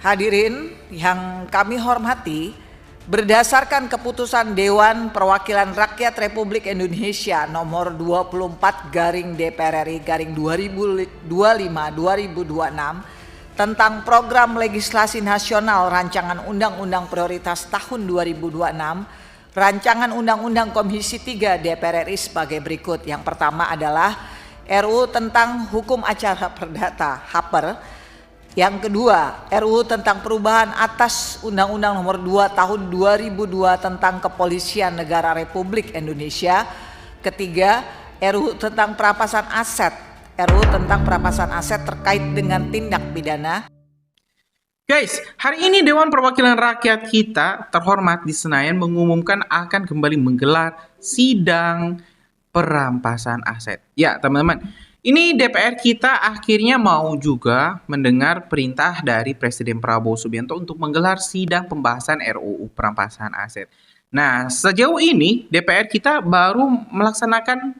Hadirin yang kami hormati, berdasarkan keputusan Dewan Perwakilan Rakyat Republik Indonesia nomor 24/DPRRI/2025-2026 tentang Program Legislasi Nasional Rancangan Undang-Undang Prioritas tahun 2026, Rancangan Undang-Undang Komisi 3 DPR RI sebagai berikut. Yang pertama adalah RUU tentang Hukum Acara Perdata (HAPER). Yang kedua, RUU tentang perubahan atas Undang-Undang Nomor 2 Tahun 2002 tentang Kepolisian Negara Republik Indonesia. Ketiga, RUU tentang perampasan aset. RUU tentang perampasan aset terkait dengan tindak pidana. Guys, hari ini Dewan Perwakilan Rakyat kita terhormat di Senayan mengumumkan akan kembali menggelar sidang perampasan aset. Ya, teman-teman. Ini DPR kita akhirnya mau juga mendengar perintah dari Presiden Prabowo Subianto untuk menggelar sidang pembahasan RUU perampasan aset. Nah, sejauh ini DPR kita baru melaksanakan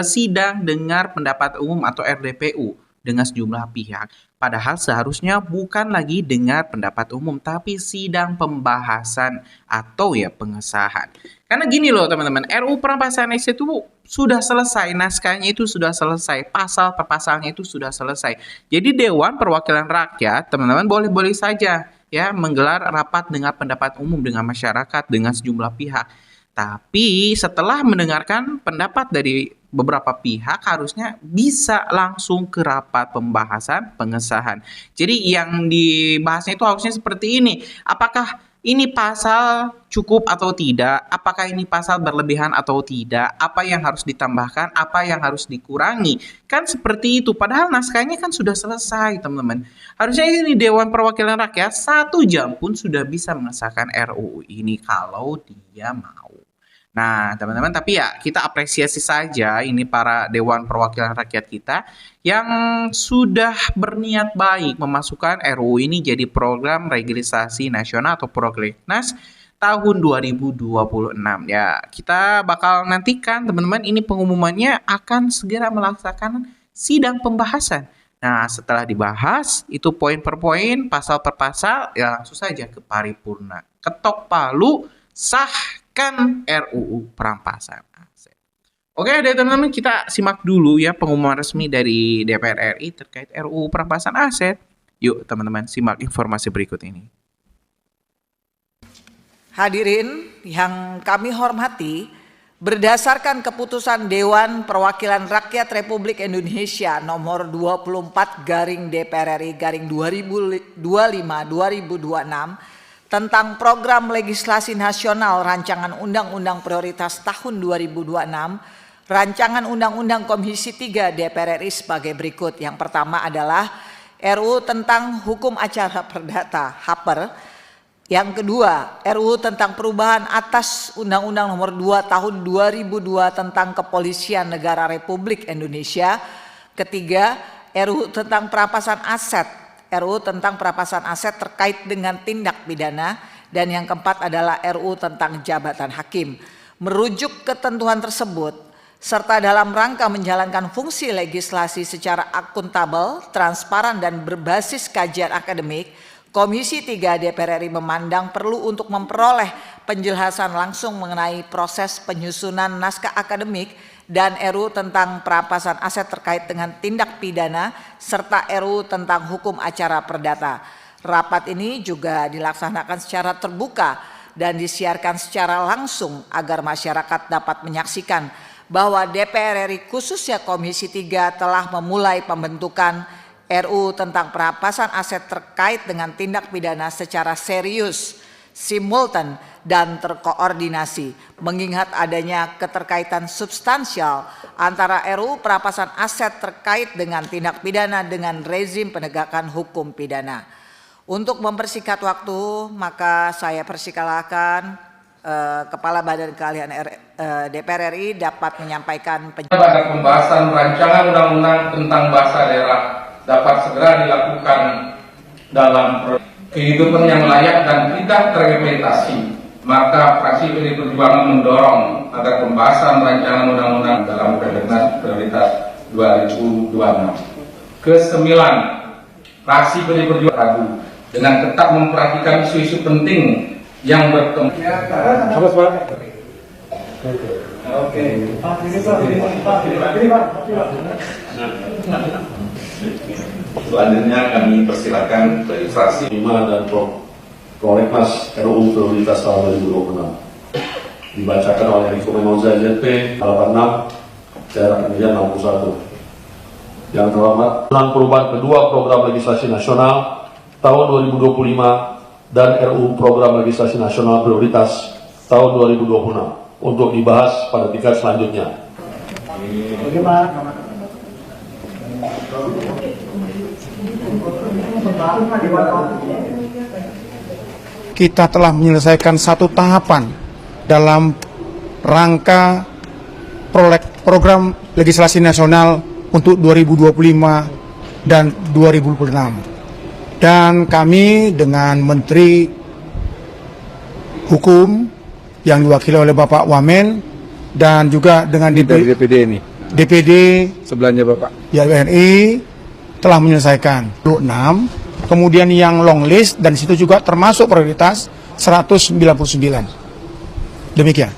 sidang dengar pendapat umum atau RDPU dengan sejumlah pihak. Padahal seharusnya bukan lagi dengar pendapat umum, tapi sidang pembahasan atau ya pengesahan. Karena gini loh teman-teman, RUU perampasan aset itu sudah selesai, naskahnya itu sudah selesai, pasal per pasalnya itu sudah selesai. Jadi Dewan Perwakilan Rakyat, teman-teman boleh-boleh saja ya menggelar rapat dengar pendapat umum dengan masyarakat, dengan sejumlah pihak. Tapi setelah mendengarkan pendapat dari beberapa pihak harusnya bisa langsung ke rapat pembahasan pengesahan. Jadi yang dibahasnya itu harusnya seperti ini. Apakah ini pasal cukup atau tidak? Apakah ini pasal berlebihan atau tidak? Apa yang harus ditambahkan? Apa yang harus dikurangi? Kan seperti itu. Padahal naskahnya kan sudah selesai, teman-teman. Harusnya ini Dewan Perwakilan Rakyat 1 jam pun sudah bisa mengesahkan RUU ini kalau dia mau. Nah, teman-teman, tapi ya kita apresiasi saja ini para Dewan Perwakilan Rakyat kita yang sudah berniat baik memasukkan RUU ini jadi program legislasi nasional atau Prolegnas tahun 2026. Ya, kita bakal nantikan teman-teman ini pengumumannya akan segera melaksanakan sidang pembahasan. Nah, setelah dibahas itu poin per poin, pasal per pasal, ya langsung saja ke paripurna. Ketok palu, sahkan RUU perampasan aset. Oke deh teman-teman, kita simak dulu ya pengumuman resmi dari DPR RI terkait RUU perampasan aset. Yuk teman-teman, simak informasi berikut ini. Hadirin yang kami hormati, berdasarkan keputusan Dewan Perwakilan Rakyat Republik Indonesia nomor 24/DPR RI/2025-2026 tentang Program Legislasi Nasional Rancangan Undang-Undang Prioritas tahun 2026, Rancangan Undang-Undang Komisi 3 DPR RI sebagai berikut. Yang pertama adalah RUU tentang Hukum Acara Perdata (HAPER). Yang kedua, RUU tentang perubahan atas Undang-Undang Nomor 2 Tahun 2002 tentang Kepolisian Negara Republik Indonesia. Ketiga, RUU tentang perampasan aset. RUU tentang perampasan aset terkait dengan tindak pidana. Dan yang keempat adalah RUU tentang jabatan hakim. Merujuk ketentuan tersebut serta dalam rangka menjalankan fungsi legislasi secara akuntabel, transparan dan berbasis kajian akademik, Komisi 3 DPR RI memandang perlu untuk memperoleh penjelasan langsung mengenai proses penyusunan naskah akademik dan RUU tentang perampasan aset terkait dengan tindak pidana serta RUU tentang hukum acara perdata. Rapat ini juga dilaksanakan secara terbuka dan disiarkan secara langsung agar masyarakat dapat menyaksikan bahwa DPR RI khususnya Komisi 3 telah memulai pembentukan RUU tentang perampasan aset terkait dengan tindak pidana secara serius, simultan dan terkoordinasi, mengingat adanya keterkaitan substansial antara RUU perampasan aset terkait dengan tindak pidana dengan rezim penegakan hukum pidana. Untuk mempersingkat waktu, maka saya persilakan Kepala Badan Keahlian DPR RI dapat menyampaikan pada pembahasan rancangan undang-undang tentang bahasa daerah dapat segera dilakukan dalam kehidupan yang layak dan tidak terrepetasi, maka fraksi PD Perjuangan mendorong agar pembahasan rancangan undang-undang dalam Prolegnas Prioritas 2026. Kesembilan, fraksi PD Perjuangan ragu dengan tetap memperhatikan isu-isu penting yang berkembang. Selanjutnya kami persilakan registrasi 5 dan Prolegnas RUU Prioritas tahun 2026 dibacakan oleh Riko Menoza ZP 86 daerah pemilihan 61. Yang terhormat, perubahan kedua program legislasi nasional tahun 2025 dan RUU program legislasi nasional prioritas tahun 2026 untuk dibahas pada tingkat selanjutnya. Kita telah menyelesaikan satu tahapan dalam rangka program legislasi nasional untuk 2025 dan 2026. Dan kami dengan Menteri Hukum yang diwakili oleh Bapak Wamen dan juga dengan DPD ini. DPD Sebelahnya Bapak. ya WNI telah menyelesaikan 26, kemudian yang long list dan situ juga termasuk prioritas 199. Demikian.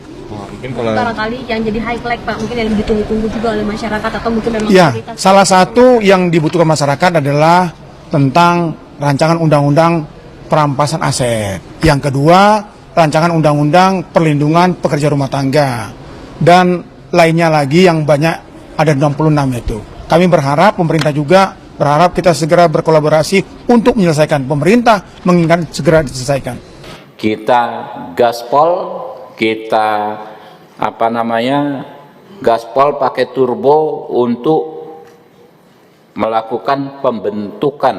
Mungkin kalau Barangkali yang jadi highlight Pak, mungkin yang ditunggu-tunggu juga oleh masyarakat atau mungkin memang Ya, prioritas. salah satu yang dibutuhkan masyarakat adalah tentang rancangan undang-undang perampasan aset. Yang kedua, rancangan undang-undang perlindungan pekerja rumah tangga. Dan lainnya lagi yang banyak, ada 66 itu. Kami berharap, pemerintah juga berharap kita segera berkolaborasi untuk menyelesaikan. Pemerintah menginginkan segera diselesaikan. Kita gaspol, kita gaspol pakai turbo untuk melakukan pembentukan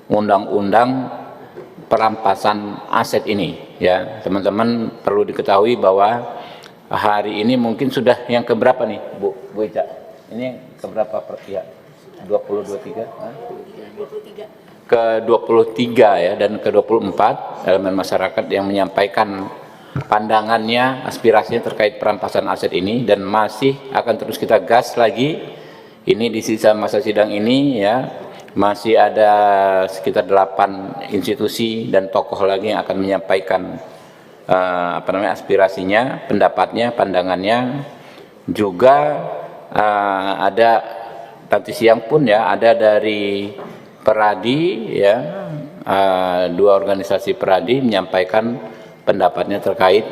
undang-undang perampasan aset ini, ya teman-teman. Perlu diketahui bahwa hari ini mungkin sudah yang keberapa nih Bu Ica? Ini keberapa ya? 23? Ke-23 ya, dan ke-24 elemen masyarakat yang menyampaikan pandangannya, aspirasinya terkait perampasan aset ini, dan masih akan terus kita gas lagi. Ini di sisa masa sidang ini ya, masih ada sekitar 8 institusi dan tokoh lagi yang akan menyampaikan aspirasinya, pendapatnya, pandangannya. Juga ada nanti siang pun ya, ada dari Peradi ya, 2 organisasi Peradi menyampaikan pendapatnya terkait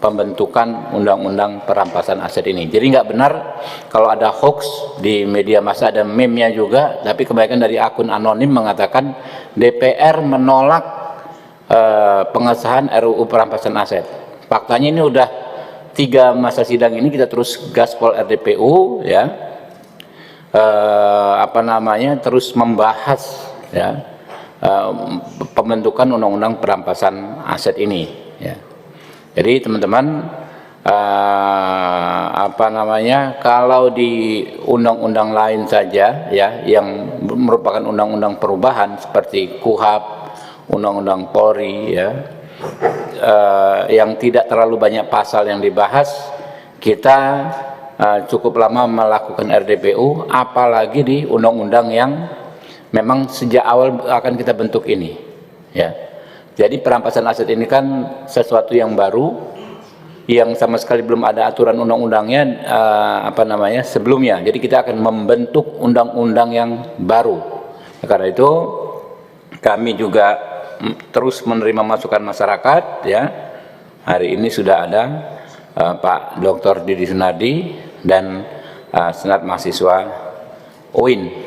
pembentukan undang-undang perampasan aset ini. Jadi nggak benar kalau ada hoax di media massa, ada meme-nya juga, tapi kebanyakan dari akun anonim mengatakan DPR menolak pengesahan RUU perampasan aset. Faktanya ini udah 3 masa sidang ini kita terus gaspol RDPU ya, terus membahas ya pembentukan undang-undang perampasan aset ini ya. Jadi teman-teman kalau di undang-undang lain saja ya, yang merupakan undang-undang perubahan seperti KUHP, undang-undang Polri ya, yang tidak terlalu banyak pasal yang dibahas, kita cukup lama melakukan RDPU, apalagi di undang-undang yang memang sejak awal akan kita bentuk ini ya. Jadi perampasan aset ini kan sesuatu yang baru, yang sama sekali belum ada aturan undang-undangnya sebelumnya. Jadi kita akan membentuk undang-undang yang baru. Karena itu kami juga terus menerima masukan masyarakat ya. Hari ini sudah ada Pak Dr. Didi Sunardi dan Senat Mahasiswa UIN.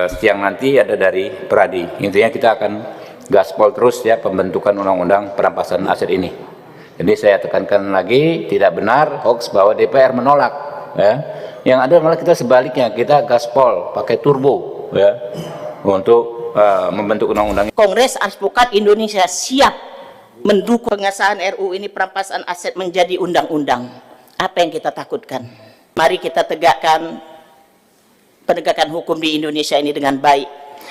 Siang nanti ada dari Peradi. Intinya kita akan gaspol terus ya pembentukan undang-undang perampasan aset ini. Jadi saya tekankan lagi, tidak benar hoax bahwa DPR menolak ya. Yang ada malah kita sebaliknya, kita gaspol pakai turbo ya untuk membentuk undang-undang. Kongres Advokat Indonesia siap mendukung pengesahan RUU ini perampasan aset menjadi undang-undang. Apa yang kita takutkan? Mari kita tegakkan penegakan hukum di Indonesia ini dengan baik,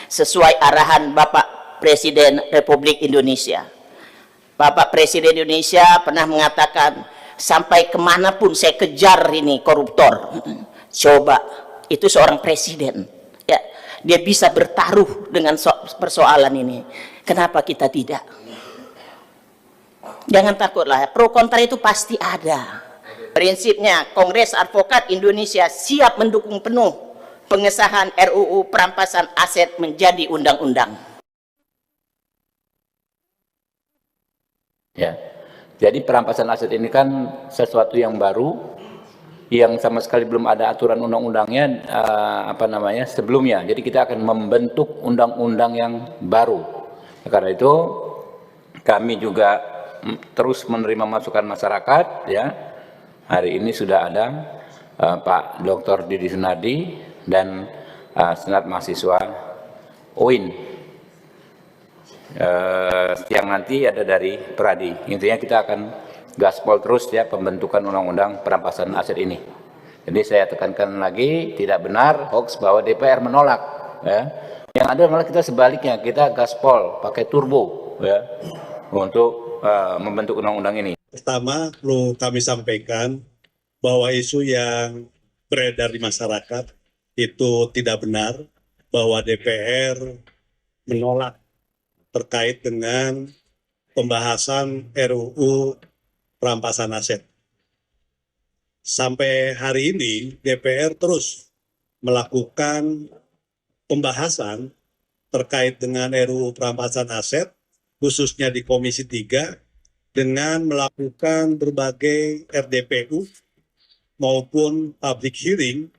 sesuai arahan Bapak Presiden Republik Indonesia. Bapak Presiden Indonesia pernah mengatakan, sampai kemanapun saya kejar ini koruptor. Coba, itu seorang presiden ya. dia bisa bertaruh dengan persoalan ini. Kenapa kita tidak? Jangan takutlah, pro kontra itu pasti ada. Prinsipnya, Kongres Advokat Indonesia siap mendukung penuh pengesahan RUU perampasan aset menjadi undang-undang. Ya, jadi perampasan aset ini kan sesuatu yang baru, yang sama sekali belum ada aturan undang-undangnya sebelumnya. Jadi kita akan membentuk undang-undang yang baru. Karena itu kami juga terus menerima masukan masyarakat. Ya, hari ini sudah ada Pak Dr. Didi Sunardi dan Senat Mahasiswa UIN. Yang nanti ada dari Pradi. Intinya kita akan gaspol terus ya pembentukan undang-undang perampasan aset ini. Jadi saya tekankan lagi, tidak benar hoax bahwa DPR menolak. Ya. Yang ada malah kita sebaliknya, kita gaspol pakai turbo ya untuk membentuk undang-undang ini. Pertama, perlu kami sampaikan bahwa isu yang beredar di masyarakat itu tidak benar, bahwa DPR menolak terkait dengan pembahasan RUU perampasan aset. Sampai hari ini DPR terus melakukan pembahasan terkait dengan RUU perampasan aset, khususnya di Komisi 3, dengan melakukan berbagai RDPU maupun public hearing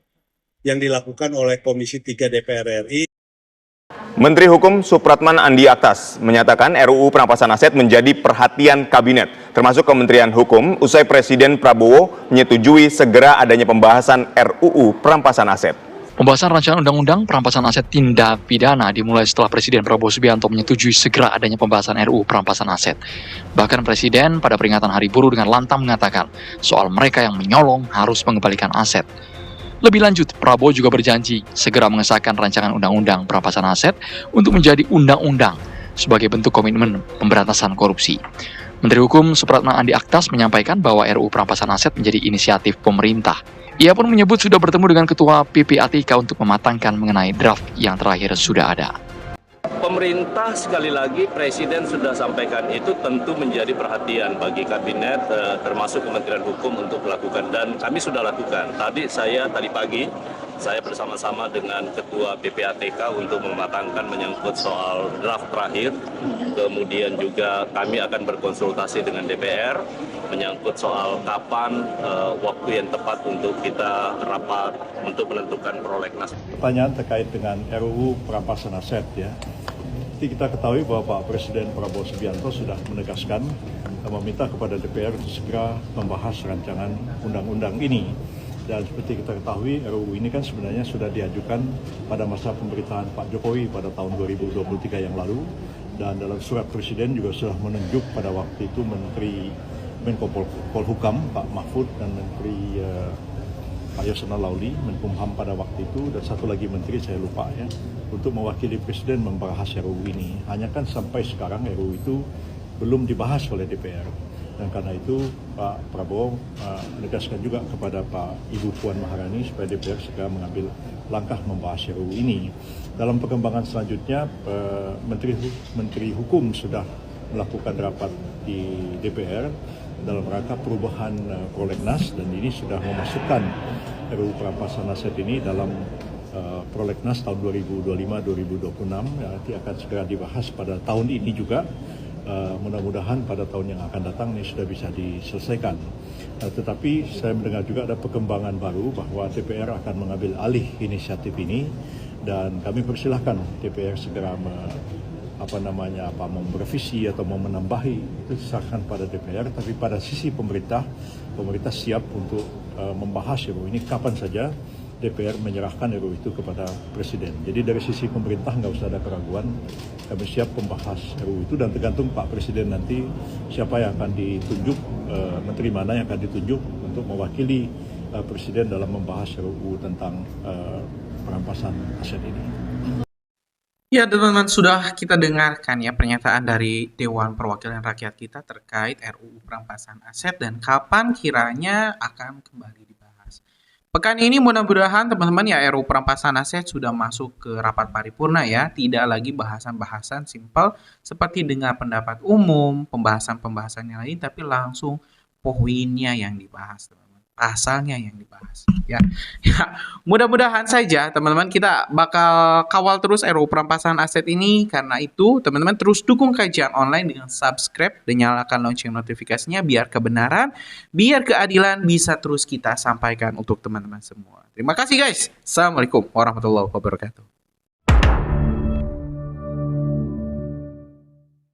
yang dilakukan oleh Komisi 3 DPR RI. Menteri Hukum Supratman Andi Aktas menyatakan RUU perampasan aset menjadi perhatian kabinet, termasuk Kementerian Hukum, usai Presiden Prabowo menyetujui segera adanya pembahasan RUU perampasan aset. Pembahasan rancangan undang-undang perampasan aset tindak pidana dimulai setelah Presiden Prabowo Subianto menyetujui segera adanya pembahasan RUU perampasan aset. Bahkan Presiden pada peringatan Hari Buruh dengan lantang mengatakan soal mereka yang menyolong harus mengembalikan aset. Lebih lanjut, Prabowo juga berjanji segera mengesahkan rancangan undang-undang perampasan aset untuk menjadi undang-undang sebagai bentuk komitmen pemberantasan korupsi. Menteri Hukum Supratman Andi Aktas menyampaikan bahwa RUU perampasan aset menjadi inisiatif pemerintah. Ia pun menyebut sudah bertemu dengan Ketua PPATK untuk mematangkan mengenai draft yang terakhir sudah ada. Pemerintah sekali lagi Presiden sudah sampaikan itu tentu menjadi perhatian bagi kabinet termasuk Kementerian Hukum untuk melakukan, dan kami sudah lakukan. Tadi pagi saya bersama-sama dengan Ketua PPATK untuk mematangkan menyangkut soal draft terakhir. Kemudian juga kami akan berkonsultasi dengan DPR menyangkut soal kapan waktu yang tepat untuk kita rapat untuk menentukan prolegnas. Pertanyaan terkait dengan RUU perampasan aset ya. Jadi kita ketahui bahwa Pak Presiden Prabowo Subianto sudah menegaskan meminta kepada DPR untuk segera membahas rancangan undang-undang ini. Dan seperti kita ketahui RUU ini kan sebenarnya sudah diajukan pada masa pemerintahan Pak Jokowi pada tahun 2023 yang lalu. Dan dalam surat Presiden juga sudah menunjuk pada waktu itu Menteri Menko Polhukam Pak Mahfud dan Menteri Pak Yasona Lauli, Menkumham pada waktu itu, dan satu lagi menteri saya lupa ya, untuk mewakili Presiden membahas RUU ini. Hanya kan sampai sekarang RUU itu belum dibahas oleh DPR. Dan karena itu Pak Prabowo menegaskan juga kepada Pak Ibu Puan Maharani supaya DPR segera mengambil langkah membahas RUU ini. Dalam perkembangan selanjutnya, Menteri Hukum sudah melakukan rapat di DPR dalam rangka perubahan prolegnas, dan ini sudah memasukkan RUU perampasan aset ini dalam prolegnas tahun 2025-2026 yang nanti akan segera dibahas pada tahun ini juga. Mudah-mudahan pada tahun yang akan datang ini sudah bisa diselesaikan. Tetapi saya mendengar juga ada perkembangan baru bahwa DPR akan mengambil alih inisiatif ini, dan kami persilahkan DPR segera merevisi atau mau menambahi, itu diserahkan pada DPR. Tapi pada sisi pemerintah siap untuk membahas RUU ini kapan saja DPR menyerahkan RUU itu kepada Presiden. Jadi dari sisi pemerintah nggak usah ada keraguan, kami siap membahas RUU itu, dan tergantung Pak Presiden nanti siapa yang akan ditunjuk, menteri mana yang akan ditunjuk untuk mewakili Presiden dalam membahas RUU tentang perampasan aset ini. Ya teman-teman, sudah kita dengarkan ya pernyataan dari Dewan Perwakilan Rakyat kita terkait RUU perampasan aset dan kapan kiranya akan kembali dibahas. Pekan ini mudah-mudahan teman-teman ya RUU perampasan aset sudah masuk ke rapat paripurna ya. Tidak lagi bahasan-bahasan simpel seperti dengar pendapat umum, pembahasan-pembahasan yang lain, tapi langsung poinnya yang dibahas, teman-teman. Pasalnya yang dibahas ya. Mudah-mudahan saja teman-teman kita bakal kawal terus RUU perampasan aset ini. Karena itu teman-teman terus dukung kajian online dengan subscribe dan nyalakan lonceng notifikasinya biar kebenaran, biar keadilan bisa terus kita sampaikan untuk teman-teman semua. Terima kasih guys. Assalamualaikum warahmatullahi wabarakatuh.